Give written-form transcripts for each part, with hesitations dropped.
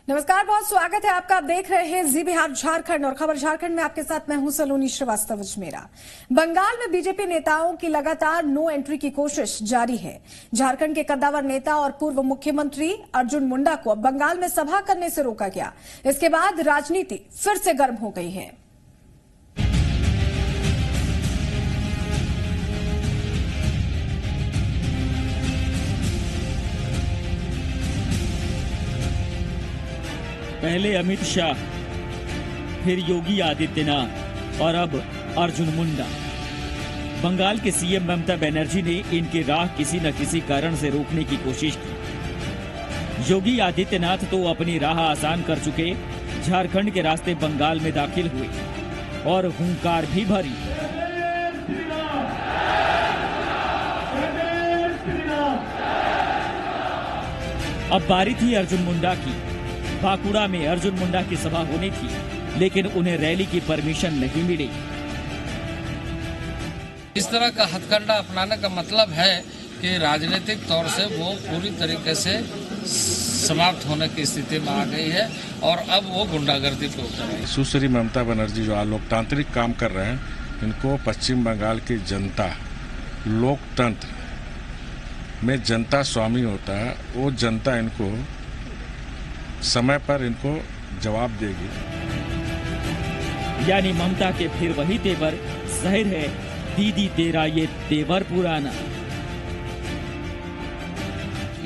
नमस्कार, बहुत स्वागत है आपका। आप देख रहे हैं जी बिहार झारखंड और खबर झारखंड में आपके साथ मैं हूं सलोनी श्रीवास्तव मेरा। बंगाल में बीजेपी नेताओं की लगातार नो एंट्री की कोशिश जारी है। झारखंड के कद्दावर नेता और पूर्व मुख्यमंत्री अर्जुन मुंडा को अब बंगाल में सभा करने से रोका गया। इसके बाद राजनीति फिर से गर्म हो गई है। पहले अमित शाह, फिर योगी आदित्यनाथ और अब अर्जुन मुंडा। बंगाल के सीएम ममता बनर्जी ने इनकी राह किसी न किसी कारण से रोकने की कोशिश की। योगी आदित्यनाथ तो अपनी राह आसान कर चुके, झारखंड के रास्ते बंगाल में दाखिल हुए और हुंकार भी भरी। अब बारी थी अर्जुन मुंडा की। बांकुड़ा में अर्जुन मुंडा की सभा होनी थी, लेकिन उन्हें रैली की परमिशन नहीं मिली। इस तरह का हथकंडा अपनाने का मतलब है कि राजनीतिक तौर से वो पूरी तरीके से समाप्त होने की स्थिति में आ गई है और अब वो गुंडागर्दी पे उतर रही है। सुश्री ममता बनर्जी जो लोकतांत्रिक काम कर रहे हैं, इनको पश्चिम बंगाल की जनता, लोकतंत्र में जनता स्वामी होता है, वो जनता इनको समय पर इनको जवाब देगी। यानी ममता के फिर वही तेवर, जाहिर है दीदी तेरा ये तेवर पुराना।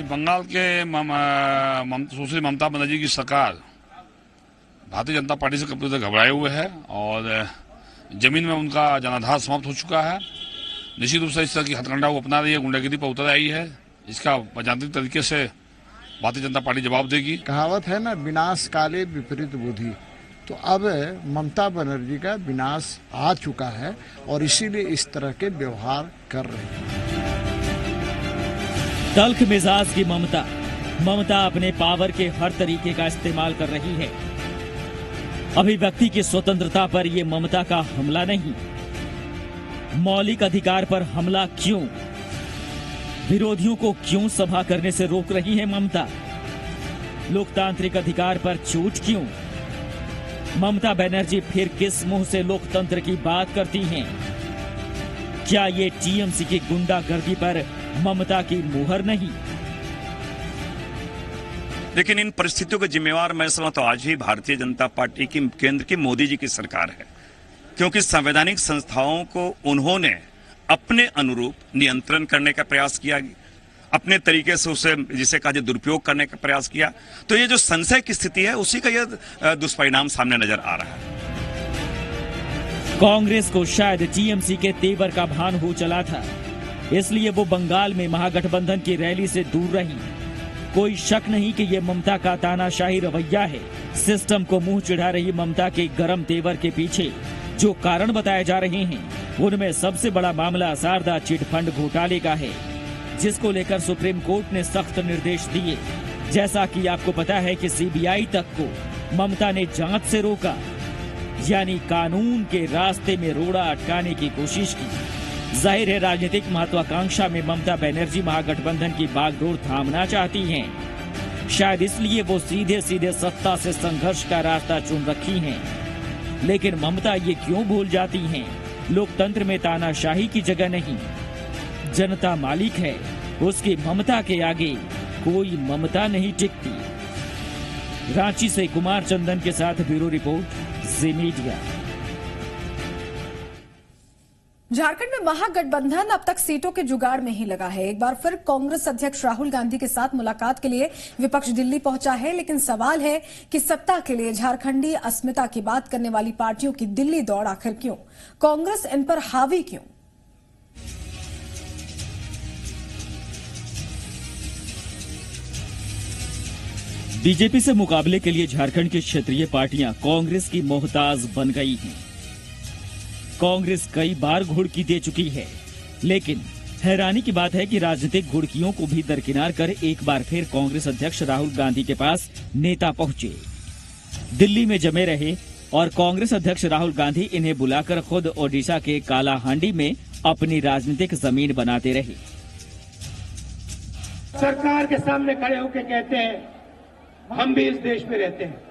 बंगाल के सुश्री ममता बनर्जी की सरकार भारतीय जनता पार्टी से कभी तक घबराए हुए है और जमीन में उनका जनाधार समाप्त हो चुका है। निश्चित रूप से इस तरह की हथकंडा को अपना रही है, गुंडागिरी पर उतर आई है। इसका राजनीतिक तरीके से भारतीय जनता पार्टी जवाब देगी। कहावत है ना, विनाश काले विपरीत बुद्धि। तो अब ममता बनर्जी का विनाश आ चुका है और इसीलिए इस तरह के व्यवहार कर रहे हैं। तल्ख मिजाज की ममता अपने पावर के हर तरीके का इस्तेमाल कर रही है। अभिव्यक्ति की स्वतंत्रता पर यह ममता का हमला नहीं, मौलिक अधिकार पर हमला क्यों? विरोधियों को क्यों सभा करने से रोक रही है ममता? लोकतांत्रिक अधिकार पर चोट क्यों? ममता बनर्जी फिर किस मुंह से लोकतंत्र की बात करती हैं? क्या ये टीएमसी की गुंडागर्दी पर ममता की मुहर नहीं? लेकिन इन परिस्थितियों के जिम्मेवार मैं समझता हूं आज ही भारतीय जनता पार्टी की केंद्र की मोदी जी की सरकार है, क्योंकि संवैधानिक संस्थाओं को उन्होंने अपने अनुरूप नियंत्रण करने का प्रयास किया, अपने तरीके से उसे जिसे कहा जाए दुरुपयोग करने का प्रयास किया। तो ये जो संशय की स्थिति है, उसी का यह दुष्परिणाम सामने नजर आ रहा है। कांग्रेस को शायद टीएमसी के तेवर का भान हो चला था, इसलिए वो बंगाल में महागठबंधन की रैली से दूर रही। कोई शक नहीं कि ये ममता का तानाशाही रवैया है। सिस्टम को मुंह चिढ़ा रही ममता के गरम तेवर के पीछे जो कारण बताए जा रहे हैं, उनमें सबसे बड़ा मामला शारदा चिट फंड घोटाले का है, जिसको लेकर सुप्रीम कोर्ट ने सख्त निर्देश दिए। जैसा कि आपको पता है कि सीबीआई तक को ममता ने जांच से रोका, यानी कानून के रास्ते में रोड़ा अटकाने की कोशिश की। जाहिर है राजनीतिक महत्वाकांक्षा में ममता बनर्जी महागठबंधन की बागडोर थामना चाहती हैं। शायद इसलिए वो सीधे सीधे सत्ता से संघर्ष का रास्ता चुन रखी हैं। लेकिन ममता ये क्यों भूल जाती हैं? लोकतंत्र में तानाशाही की जगह नहीं, जनता मालिक है। उसकी ममता के आगे कोई ममता नहीं टिकती। रांची से कुमार चंदन के साथ ब्यूरो रिपोर्ट, जी मीडिया। झारखंड में महागठबंधन अब तक सीटों के जुगाड़ में ही लगा है। एक बार फिर कांग्रेस अध्यक्ष राहुल गांधी के साथ मुलाकात के लिए विपक्ष दिल्ली पहुंचा है, लेकिन सवाल है कि सत्ता के लिए झारखंडी अस्मिता की बात करने वाली पार्टियों की दिल्ली दौड़ आखिर क्यों? कांग्रेस इन पर हावी क्यों? बीजेपी से मुकाबले के लिए झारखंड की क्षेत्रीय पार्टियां कांग्रेस की मोहताज बन गई हैं। कांग्रेस कई बार घुड़की दे चुकी है, लेकिन हैरानी की बात है कि राजनीतिक घुड़कियों को भी दरकिनार कर एक बार फिर कांग्रेस अध्यक्ष राहुल गांधी के पास नेता पहुंचे। दिल्ली में जमे रहे और कांग्रेस अध्यक्ष राहुल गांधी इन्हें बुलाकर खुद ओडिशा के कालाहांडी में अपनी राजनीतिक जमीन बनाते रहे। सरकार के सामने खड़े होकर कहते हैं हम भी इस देश में रहते हैं,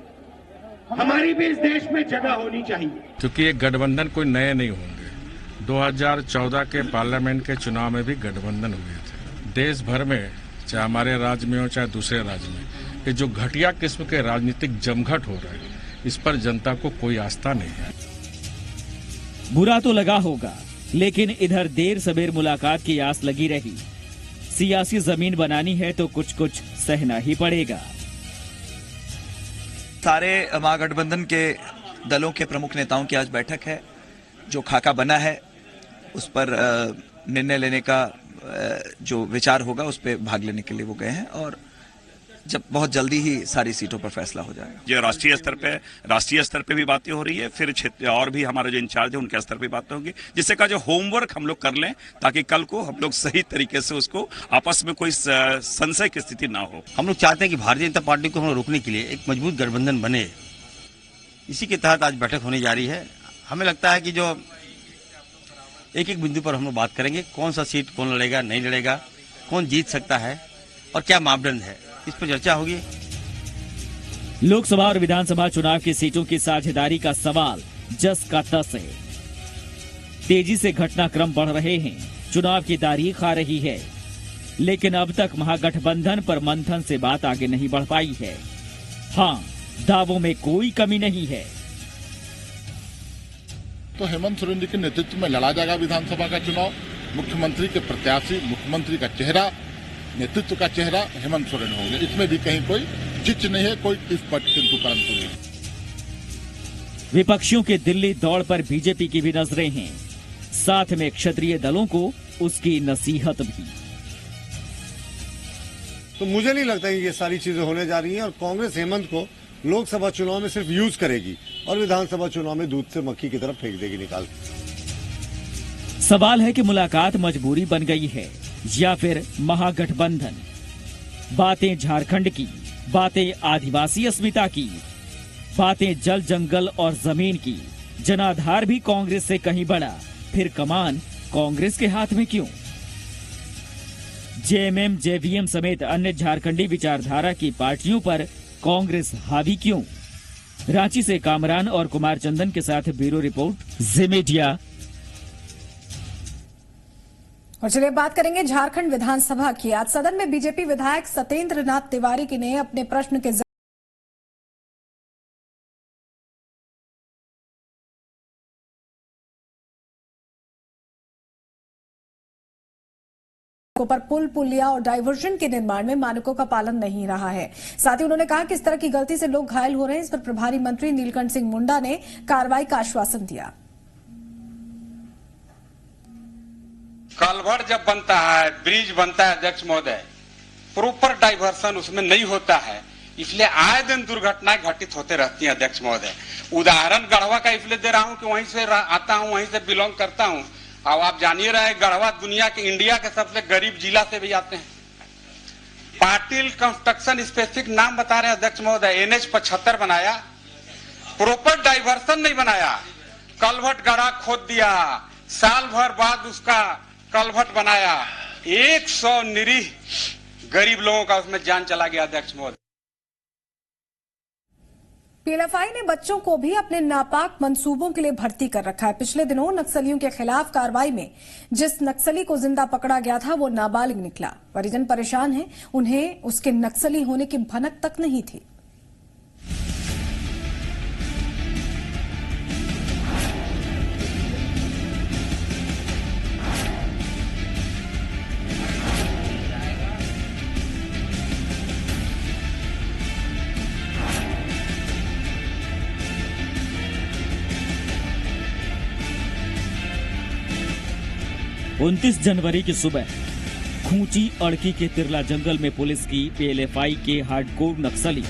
हमारी भी इस देश में जगह होनी चाहिए। क्योंकि ये गठबंधन कोई नए नहीं होंगे। 2014 के पार्लियामेंट के चुनाव में भी गठबंधन हुए थे। देश भर में, चाहे हमारे राज्य में हो चाहे दूसरे राज्य में, ये जो घटिया किस्म के राजनीतिक जमघट हो रहे हैं, इस पर जनता को कोई आस्था नहीं है। बुरा तो लगा होगा, लेकिन इधर देर सवेर मुलाकात की आस लगी रही। सियासी जमीन बनानी है तो कुछ कुछ सहना ही पड़ेगा। सारे महागठबंधन के दलों के प्रमुख नेताओं की आज बैठक है। जो खाका बना है उस पर निर्णय लेने का जो विचार होगा उस पर भाग लेने के लिए वो गए हैं, और जब बहुत जल्दी ही सारी सीटों पर फैसला हो जाएगा। जो राष्ट्रीय स्तर पे भी बातें हो रही है, फिर क्षेत्र और भी हमारे जो इंचार्ज है उनके स्तर पे बातें होंगी, जिससे का जो होमवर्क हम लोग कर लें ताकि कल को हम लोग सही तरीके से उसको आपस में कोई संशय की स्थिति ना हो। हम लोग चाहते हैं कि भारतीय जनता पार्टी को हम रोकने के लिए एक मजबूत गठबंधन बने। इसी के तहत आज बैठक होने जा रही है। हमें लगता है कि जो एक एक बिंदु पर हम लोग बात करेंगे, कौन सा सीट कौन लड़ेगा, नहीं लड़ेगा, कौन जीत सकता है और क्या मापदंड है, इस पर चर्चा होगी। लोकसभा और विधानसभा चुनाव की सीटों की साझेदारी का सवाल जस का तस है। तेजी से घटनाक्रम बढ़ रहे हैं, चुनाव की तारीख आ रही है, लेकिन अब तक महागठबंधन पर मंथन से बात आगे नहीं बढ़ पाई है। हाँ, दावों में कोई कमी नहीं है। तो हेमंत सोरेन जी के नेतृत्व में लड़ा जाएगा विधानसभा का चुनाव। मुख्यमंत्री के प्रत्याशी, मुख्यमंत्री का चेहरा, नेतृत्व का चेहरा हेमंत सोरेन होंगे। इसमें भी कहीं कोई जिच नहीं है, कोई इस पर किंतु परंतु नहीं। विपक्षियों के दिल्ली दौड़ पर बीजेपी की भी नजरें हैं, साथ में क्षत्रिय दलों को उसकी नसीहत भी। तो मुझे नहीं लगता कि ये सारी चीजें होने जा रही हैं, और कांग्रेस हेमंत को लोकसभा चुनाव में सिर्फ यूज करेगी और विधानसभा चुनाव में दूध से मक्खी की तरफ फेंक देगी निकाल। सवाल है कि मुलाकात मजबूरी बन गई है या फिर महागठबंधन। बातें झारखंड की, बातें आदिवासी अस्मिता की, बातें जल जंगल और जमीन की। जनाधार भी कांग्रेस से कहीं बड़ा, फिर कमान कांग्रेस के हाथ में क्यों? जेएमएम, जेवीएम समेत अन्य झारखंडी विचारधारा की पार्टियों पर कांग्रेस हावी क्यों? रांची से कामरान और कुमार चंदन के साथ ब्यूरो रिपोर्ट, जी मीडिया। और चलिए बात करेंगे झारखंड विधानसभा की। आज सदन में बीजेपी विधायक सत्येंद्र नाथ तिवारी ने अपने प्रश्न के पर पुल, पुलिया और डायवर्जन के निर्माण में मानकों का पालन नहीं रहा है। साथ ही उन्होंने कहा कि इस तरह की गलती से लोग घायल हो रहे हैं। इस पर प्रभारी मंत्री नीलकंठ सिंह मुंडा ने कार्रवाई का आश्वासन दिया। कलवर्ट जब बनता है, ब्रिज बनता है अध्यक्ष महोदय, प्रॉपर डाइवर्सन उसमें नहीं होता है, इसलिए आए दिन दुर्घटनाएं घटित होते रहती हैं अध्यक्ष महोदय। उदाहरण गढ़वा का इसलिए दे रहा हूं कि वहीं से आता हूं, वहीं से बिलोंग करता हूं। अब आप जानिए रहे, गढ़वा दुनिया के, इंडिया के सबसे गरीब जिला से भी आते हैं। पाटिल कंस्ट्रक्शन स्पेसिफिक नाम बता रहे हैं अध्यक्ष महोदय, NH 75 बनाया, प्रॉपर डाइवर्सन नहीं बनाया, कलवर्ट गड़ा खोद दिया, साल भर बाद उसका कलवर्ट बनाया, 100 निरीह गरीब लोगों का उसमें जान चला गया अध्यक्ष महोदय। पीएलएफआई ने बच्चों को भी अपने नापाक मंसूबों के लिए भर्ती कर रखा है। पिछले दिनों नक्सलियों के खिलाफ कार्रवाई में जिस नक्सली को जिंदा पकड़ा गया था वो नाबालिग निकला। परिजन परेशान हैं, उन्हें उसके नक्सली होने की भनक तक नहीं थी। उनतीस जनवरी की सुबह खूंची अड़की के तिरला जंगल में पुलिस की पीएलएफआई के हार्डकोर नक्सली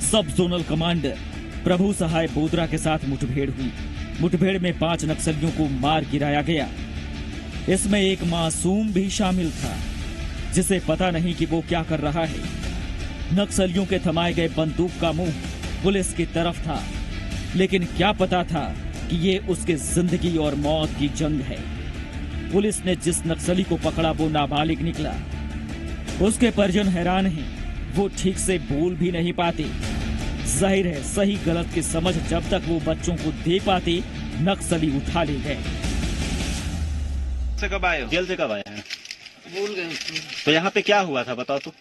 सब जोनल कमांडर प्रभु सहाय बोदरा के साथ मुठभेड़ हुई। मुठभेड़ में 5 नक्सलियों को मार गिराया गया। इसमें एक मासूम भी शामिल था, जिसे पता नहीं कि वो क्या कर रहा है। नक्सलियों के थमाए गए बंदूक का मुंह पुलिस की तरफ था, लेकिन क्या पता था कि ये उसके जिंदगी और मौत की जंग है। पुलिस ने जिस नक्सली को पकड़ा वो नाबालिग निकला। उसके परिजन हैरान हैं, वो ठीक से बोल भी नहीं पाते। जाहिर है सही गलत की समझ जब तक वो बच्चों को दे पाते, नक्सली उठा ले गए। से कब आए हो? जेल से कब आए हैं? भूल गए। तो यहाँ पे क्या हुआ था बताओ तो।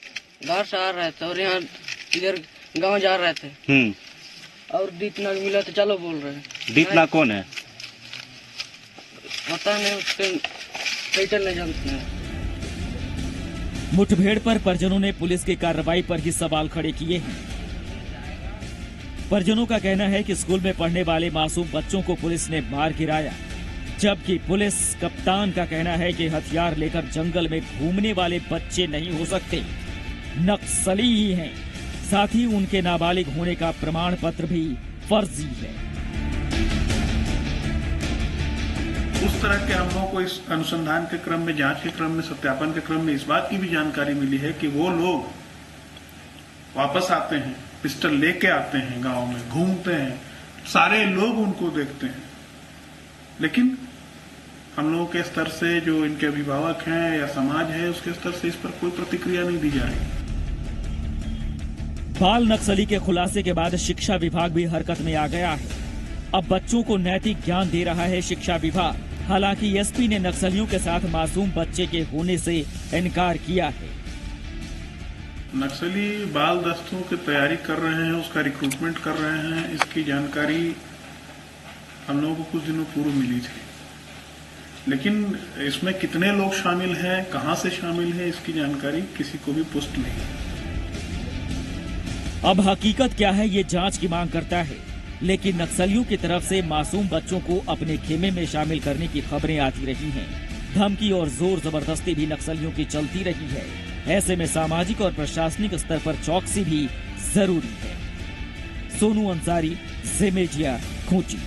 घर से आ रहे थे और यहाँ इधर गांव जा रहे थे और दीपना मिला तो चलो बोल रहे हैं। दीपना कौन है? पता नहीं, उसके टाइटल नहीं जानते हैं। मुठभेड़ पर परिजनों ने पुलिस की कार्रवाई पर ही सवाल खड़े किए हैं। परिजनों का कहना है कि स्कूल में पढ़ने वाले मासूम बच्चों को पुलिस ने मार गिराया, जबकि पुलिस कप्तान का कहना है कि हथियार लेकर जंगल में घूमने वाले बच्चे नहीं हो सकते, नक्सली ही हैं। साथ ही उनके नाबालिग होने का प्रमाण पत्र भी फर्जी है। उस तरह के हम लोगों को इस अनुसंधान के क्रम में, जांच के क्रम में, सत्यापन के क्रम में इस बात की भी जानकारी मिली है कि वो लोग वापस आते हैं, पिस्टल लेके आते हैं, गांव में घूमते हैं, सारे लोग उनको देखते हैं, लेकिन हम लोगों के स्तर से, जो इनके अभिभावक हैं या समाज है, उसके स्तर से इस पर कोई प्रतिक्रिया नहीं दी जा रही। बाल नक्सली के खुलासे के बाद शिक्षा विभाग भी हरकत में आ गया है। अब बच्चों को नैतिक ज्ञान दे रहा है शिक्षा विभाग। हालांकि एसपी ने नक्सलियों के साथ मासूम बच्चे के होने से इनकार किया है। नक्सली बाल दस्तों की तैयारी कर रहे हैं, उसका रिक्रूटमेंट कर रहे हैं, इसकी जानकारी हम लोगों को कुछ दिनों पूर्व मिली थी, लेकिन इसमें कितने लोग शामिल हैं, कहां से शामिल हैं, इसकी जानकारी किसी को भी पुष्ट नहीं है। अब हकीकत क्या है ये जांच की मांग करता है, लेकिन नक्सलियों की तरफ से मासूम बच्चों को अपने खेमे में शामिल करने की खबरें आती रही हैं। धमकी और जोर जबरदस्ती भी नक्सलियों की चलती रही है। ऐसे में सामाजिक और प्रशासनिक स्तर पर चौकसी भी जरूरी है। सोनू अंसारी, सेमेजिया, खूंची।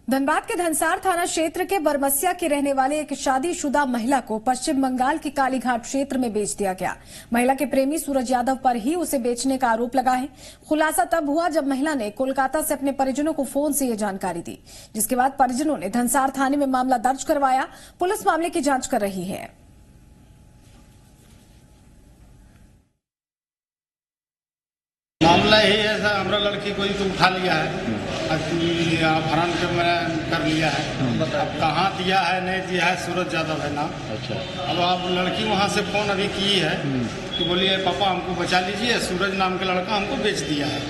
धनबाद के धनसार थाना क्षेत्र के बरमसिया की रहने वाले एक शादीशुदा महिला को पश्चिम बंगाल के कालीघाट क्षेत्र में बेच दिया गया। महिला के प्रेमी सूरज यादव पर ही उसे बेचने का आरोप लगा है। खुलासा तब हुआ जब महिला ने कोलकाता से अपने परिजनों को फोन से ये जानकारी दी, जिसके बाद परिजनों ने धनसार थाने में मामला दर्ज करवाया। पुलिस मामले की जांच कर रही है। मामला ही ऐसा, हमारा लड़की को तो उठा लिया है, अपहरण कर लिया है। अब कहाँ दिया है नहीं दिया है, सूरज यादव है नाम। अच्छा। अब आप लड़की वहाँ से फोन अभी की है कि बोलिए पापा हमको बचा लीजिए, सूरज नाम का लड़का हमको बेच दिया है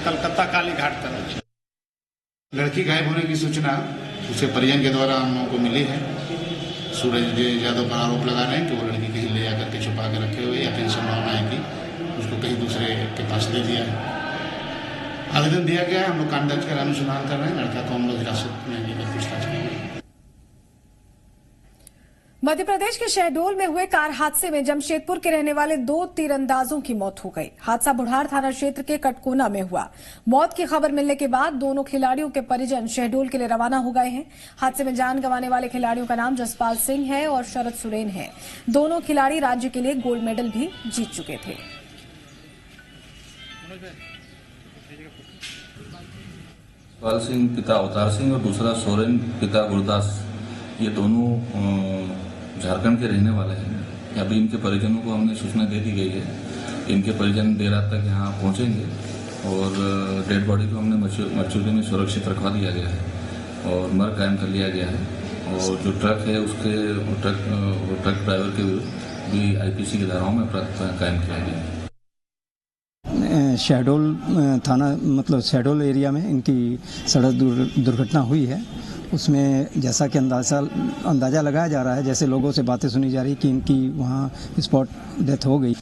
कलकत्ता कालीघाट तरफ। लड़की गायब होने की सूचना उसे परिजन के द्वारा हम लोगों को मिली है। सूरज यादव पर आरोप लगा रहे हैं कि वो लड़की कहीं ले जाकर के छुपा के रखे हुए, या फिर संभावना है कि उसको कहीं दूसरे के पास दे दिया है। आवेदन दिया गया है, हम लोग कांड दर्ज कर अनुसंधान कर रहे हैं। लड़का को हम लोग हिरासत में लेकर पूछताछ करेंगे। मध्य प्रदेश के शहडोल में हुए कार हादसे में जमशेदपुर के रहने वाले 2 तीरंदाजों की मौत हो गई। हादसा बुढ़ार थाना क्षेत्र के कटकोना में हुआ। मौत की खबर मिलने के बाद दोनों खिलाड़ियों के परिजन शहडोल के लिए रवाना हो गए हैं। हादसे में जान गंवाने वाले खिलाड़ियों का नाम जसपाल सिंह है और शरद सुरेन है। दोनों खिलाड़ी राज्य के लिए गोल्ड मेडल भी जीत चुके थे। जसपाल सिंह पिता अवतार सिंह और दूसरा सोरेन पिता गुरदास, ये दोनों झारखंड के रहने वाले हैं। अभी इनके परिजनों को हमने सूचना दे दी गई है। इनके परिजन देर रात तक यहाँ पहुँचेंगे और डेड बॉडी को हमने मर्चुरी में सुरक्षित रखवा दिया गया है और मर्ग कायम कर लिया गया है। और जो ट्रक है उसके ट्रक ड्राइवर के विरुद्ध भी आईपीसी की धाराओं में अपराध कायम किया गया है। शहडोल थाना मतलब शहडोल एरिया में इनकी सड़क दुर्घटना हुई है। उसमें जैसा कि अंदाजा लगाया जा रहा है, जैसे लोगों से बातें सुनी जा रही कि इनकी वहाँ स्पॉट डेथ हो गई।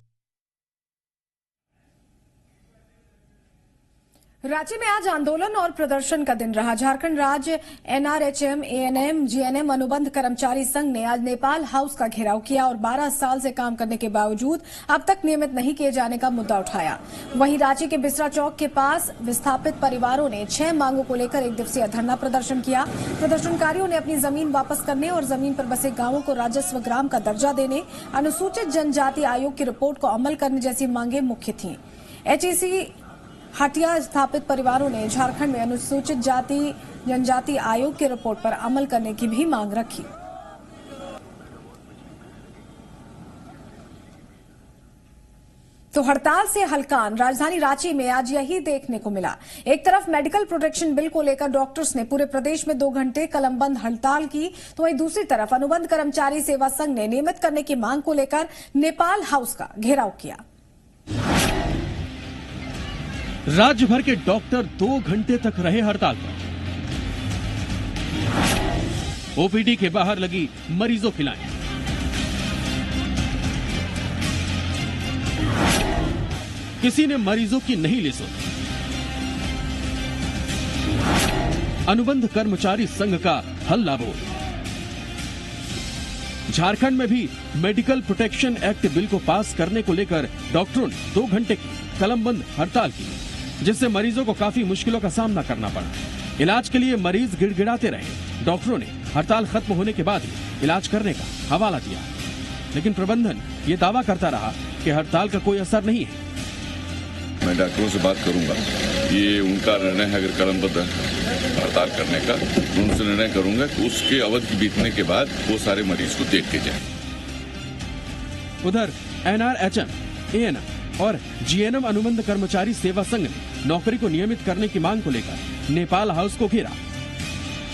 रांची में आज आंदोलन और प्रदर्शन का दिन रहा। झारखंड राज्य एनआरएचएम, एएनएम, जीएनएम अनुबंध कर्मचारी संघ ने आज नेपाल हाउस का घेराव किया और 12 साल से काम करने के बावजूद अब तक नियमित नहीं किए जाने का मुद्दा उठाया। वहीं रांची के बिसरा चौक के पास विस्थापित परिवारों ने 6 मांगों को लेकर 1 दिवसीय धरना प्रदर्शन किया। प्रदर्शनकारियों ने अपनी जमीन वापस करने और जमीन पर बसे गांवों को राजस्व ग्राम का दर्जा देने, अनुसूचित जनजाति आयोग की रिपोर्ट को अमल करने जैसी मांगे मुख्य थीं। एचईसी हटिया स्थापित परिवारों ने झारखंड में अनुसूचित जाति जनजाति आयोग की रिपोर्ट पर अमल करने की भी मांग रखी। तो हड़ताल से हलकान राजधानी रांची में आज यही देखने को मिला। एक तरफ मेडिकल प्रोटेक्शन बिल को लेकर डॉक्टर्स ने पूरे प्रदेश में 2 घंटे कलमबंद हड़ताल की, तो वहीं दूसरी तरफ अनुबंध कर्मचारी सेवा संघ ने नियमित करने की मांग को लेकर नेपाल हाउस का घेराव किया। राज्य भर के डॉक्टर 2 घंटे तक रहे हड़ताल पर। ओपीडी के बाहर लगी मरीजों की लाइन। किसी ने मरीजों की नहीं ली सुनी। अनुबंध कर्मचारी संघ का हल्ला बोल। झारखंड में भी मेडिकल प्रोटेक्शन एक्ट बिल को पास करने को लेकर डॉक्टरों ने 2 घंटे की कलमबंद हड़ताल की, जिससे मरीजों को काफी मुश्किलों का सामना करना पड़ा। इलाज के लिए मरीज गिड़गिड़ाते रहे। डॉक्टरों ने हड़ताल खत्म होने के बाद ही इलाज करने का हवाला दिया, लेकिन प्रबंधन ये दावा करता रहा कि हड़ताल का कोई असर नहीं है। मैं डॉक्टरों से बात करूंगा, ये उनका निर्णय है। अगर कलमबद्ध हड़ताल करने का, उनसे निर्णय करूंगा कि उसके अवधि बीतने के बाद वो सारे मरीज को देख के जाए। उधर NRHM, ANM और GNM अनुबंध कर्मचारी सेवा संघ ने नौकरी को नियमित करने की मांग को लेकर नेपाल हाउस को घेरा।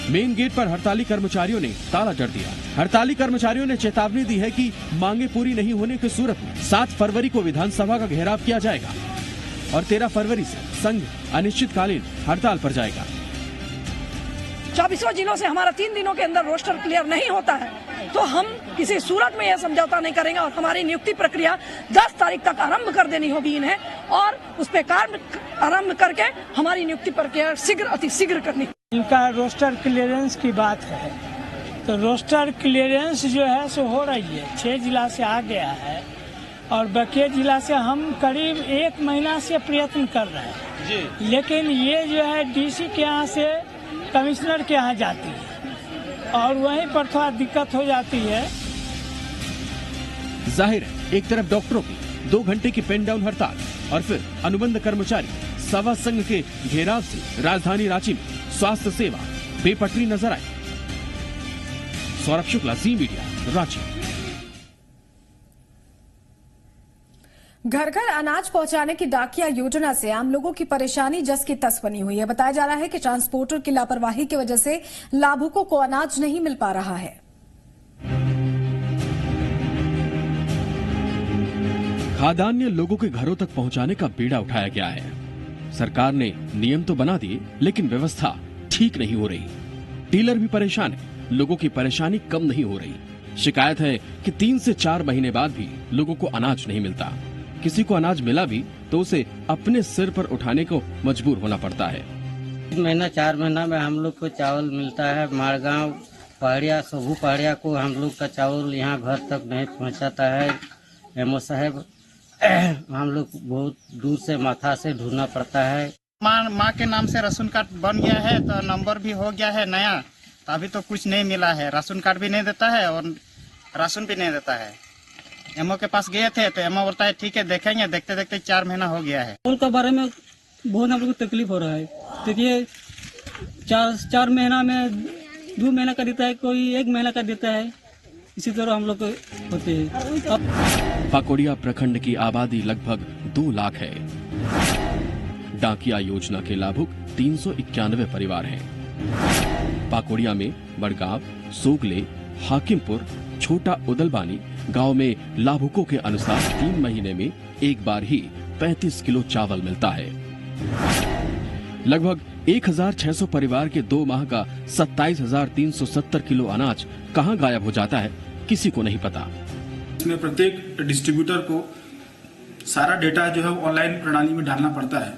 मेन गेट पर हड़ताली कर्मचारियों ने ताला जड़ दिया। हड़ताली कर्मचारियों ने चेतावनी दी है कि मांगे पूरी नहीं होने की सूरत में 7 फरवरी को विधानसभा का घेराव किया जाएगा और 13 फरवरी से संघ अनिश्चितकालीन हड़ताल पर जाएगा। 24 जिलों से हमारा 3 दिनों के अंदर रोस्टर क्लियर नहीं होता है तो हम किसी सूरत में यह समझौता नहीं करेंगे और हमारी नियुक्ति प्रक्रिया 10 तारीख तक आरंभ कर देनी होगी इन्हें, और उस पे कार्य आरंभ करके हमारी नियुक्ति प्रक्रिया शीघ्र अतिशीघ्र करनी। इनका रोस्टर क्लियरेंस की बात है, तो रोस्टर क्लियरेंस जो है सो हो रही है। 6 जिला से आ गया है और बकिया जिला से हम करीब 1 महीना से प्रयत्न कर रहे हैं जी। लेकिन ये जो है DC के यहाँ से कमिश्नर के यहाँ जाती है और वहीं पर थोड़ा दिक्कत हो जाती है। जाहिर है, एक तरफ डॉक्टरों की 2 घंटे की पेन डाउन हड़ताल और फिर अनुबंध कर्मचारी सभा संघ के घेराव से राजधानी रांची में स्वास्थ्य सेवा बेपटरी नजर आई। सौरभ शुक्ला, जी मीडिया, रांची। घर घर अनाज पहुंचाने की डाकिया योजना से आम लोगों की परेशानी जस की तस बनी हुई है। बताया जा रहा है कि ट्रांसपोर्टर की लापरवाही की वजह से लाभुकों को अनाज नहीं मिल पा रहा है। खाद्यान्न लोगों के घरों तक पहुंचाने का बीड़ा उठाया गया है। सरकार ने नियम तो बना दिए, लेकिन व्यवस्था ठीक नहीं हो रही। डीलर भी परेशान है, लोगों की परेशानी कम नहीं हो रही। शिकायत है कि 3 से 4 महीने बाद भी लोगों को अनाज नहीं मिलता। किसी को अनाज मिला भी तो उसे अपने सिर पर उठाने को मजबूर होना पड़ता है। 4 महीना में हम लोग को चावल मिलता है। मारगांव पहाड़िया, सोभू पहाड़िया को हम लोग का चावल यहाँ घर तक नहीं पहुँचाता है। एमओ साहब, हम लोग बहुत दूर से माथा से ढूंढना पड़ता है। माँ के नाम से राशन कार्ड बन गया है तो नंबर भी हो गया है नया, तो अभी तो कुछ नहीं मिला है। राशन कार्ड भी नहीं देता है और राशन भी नहीं देता है। एमओ के पास गए थे तो एमओ बोलता है ठीक है देखेंगे, देखते देखते 4 महीना हो गया है। चावल के बारे में बहुत हम लोग को तकलीफ हो रहा है। देखिए 4 महीना में 2 महीना का देता है, कोई 1 महीना का देता है, इसी तरह हम लोग होते हैं। पाकोड़िया प्रखंड की आबादी लगभग 2 लाख है। डाकिया योजना के लाभुक 391 परिवार हैं। पाकोड़िया में बड़गांव, सोगले, हाकिमपुर, छोटा उदलबानी गांव में लाभुकों के अनुसार 3 महीने में एक बार ही 35 किलो चावल मिलता है। लगभग 1600 परिवार के 2 माह का 27,370 किलो अनाज कहां गायब हो जाता है, किसी को नहीं पता। इसमें प्रत्येक डिस्ट्रीब्यूटर को सारा डेटा जो है ऑनलाइन प्रणाली में डालना पड़ता है,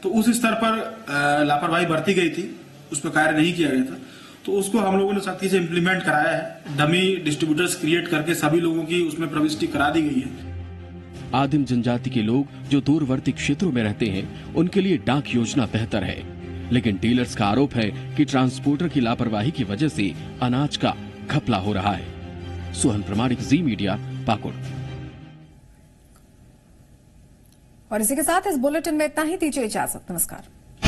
तो उस स्तर पर लापरवाही बरती गई थी, उस पर कार्य नहीं किया गया था। तो उसको हम लोगों ने सख्ती से इम्प्लीमेंट कराया है। डमी डिस्ट्रीब्यूटर्स क्रिएट करके सभी लोगों की उसमें प्रविष्टि करा दी गई है। आदिम जनजाति के लोग जो दूरवर्ती क्षेत्रों में रहते हैं, उनके लिए डाक योजना बेहतर है, लेकिन डीलर्स का आरोप है कि ट्रांसपोर्टर की लापरवाही की वजह से अनाज का घपला हो रहा है। सोहन प्रमाणिक, जी मीडिया, पाकुड़। और इसी के साथ इस बुलेटिन में इतना ही। दीजिए इजाजत, नमस्कार।